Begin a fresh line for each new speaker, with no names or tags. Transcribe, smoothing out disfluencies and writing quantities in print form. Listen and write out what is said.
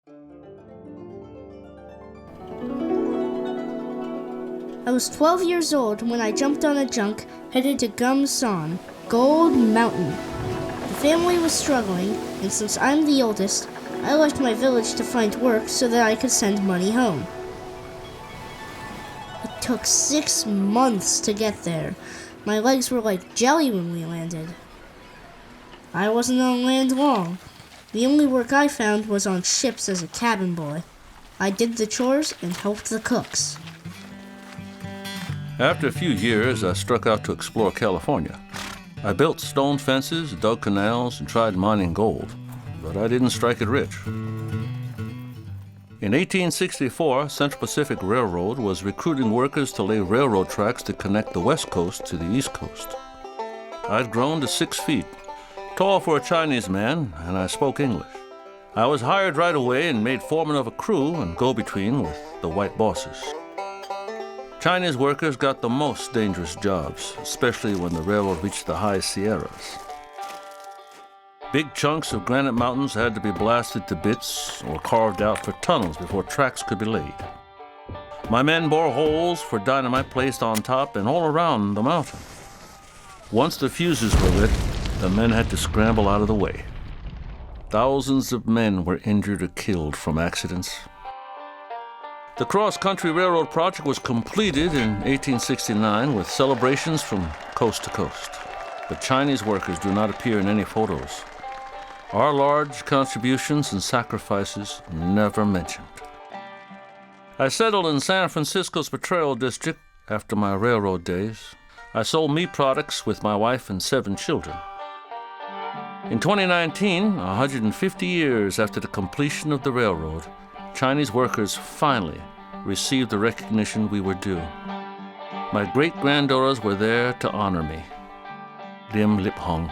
I was 12 years old when I jumped on a junk headed to Gumsan, Gold Mountain. The family was struggling, and since I'm the oldest, I left my village to find work so that I could send money home. It took 6 months to get there. My legs were like jelly when we landed. I wasn't on land long. The only work I found was on ships as a cabin boy. I did the chores and helped the cooks.
After a few years, I struck out to explore California. I built stone fences, dug canals, and tried mining gold, but I didn't strike it rich. In 1864, Central Pacific Railroad was recruiting workers to lay railroad tracks to connect the West Coast to the East Coast. I'd grown to 6 feet, tall for a Chinese man, and I spoke English. I was hired right away and made foreman of a crew and go-between with the white bosses. Chinese workers got the most dangerous jobs, especially when the railroad reached the high Sierras. Big chunks of granite mountains had to be blasted to bits or carved out for tunnels before tracks could be laid. My men bore holes for dynamite placed on top and all around the mountain. Once the fuses were lit, the men had to scramble out of the way. Thousands of men were injured or killed from accidents. The cross-country railroad project was completed in 1869 with celebrations from coast to coast. But Chinese workers do not appear in any photos. Our large contributions and sacrifices never mentioned. I settled in San Francisco's Potrero district after my railroad days. I sold meat products with my wife and 7 children. In 2019, 150 years after the completion of the railroad, Chinese workers finally received the recognition we were due. My great-granddaughters were there to honor me. Lim Lip Hong.